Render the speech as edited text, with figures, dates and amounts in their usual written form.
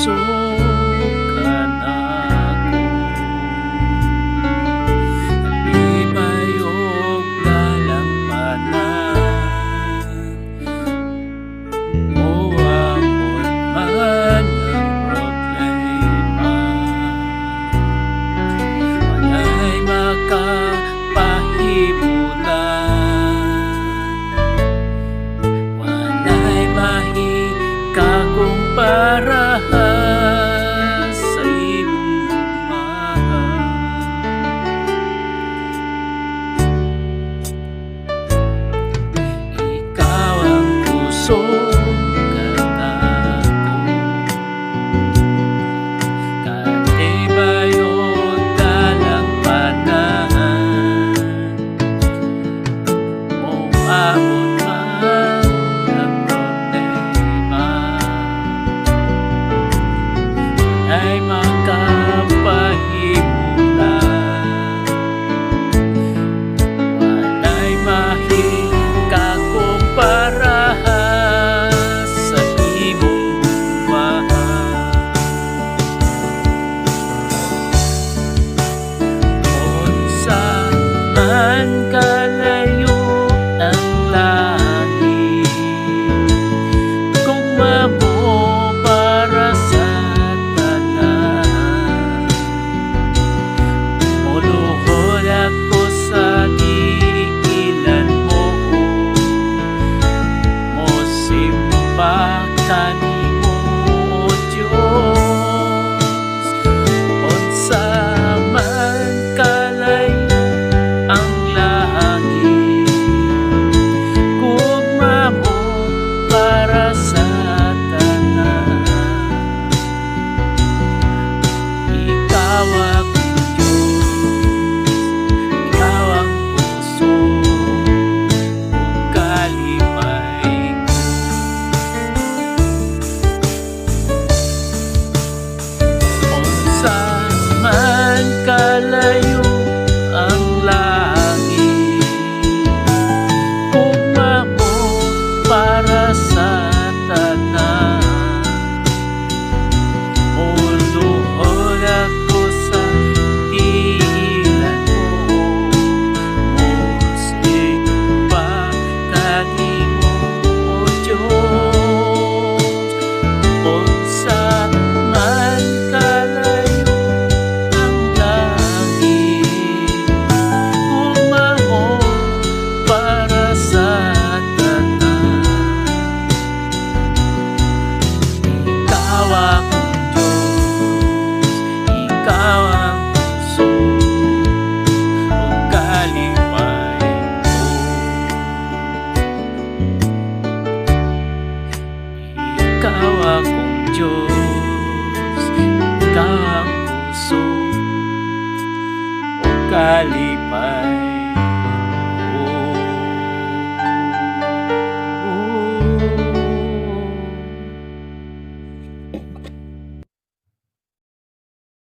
puso ka na ko. Alibayog lalampanan o amon man ang problema. Wala'y makapahibulan, wala'y mahikakumpara sa imong mahal. Ikaw ang puso kanako, katibayog dalampanan o amon man ang problema. Ay makapahibulan, wala'y mahikakumpara sa imong mahal. Unsa man kalayo ang langit, kung mamo para sa muluhod ako sa gigilan mo, mosimba kanimo o Diyos. Unsa man kalayo ang langit, gugma mo para sa tanan. Ikaw akong Diyos, ikaw ang puso ug kalipay ko. Unsa man kalayo ang langit, gugma mo para sa tanan. Muluhod ako sa gigilan mo, mosimba kanimo o Diyos. Unsa man kalayo ang langit, gugma mo para sa tanan. Ikaw akong Diyos, ikaw ang puso ug kalipay ko. Ikaw akong Diyos, ikaw ang puso ug kalipay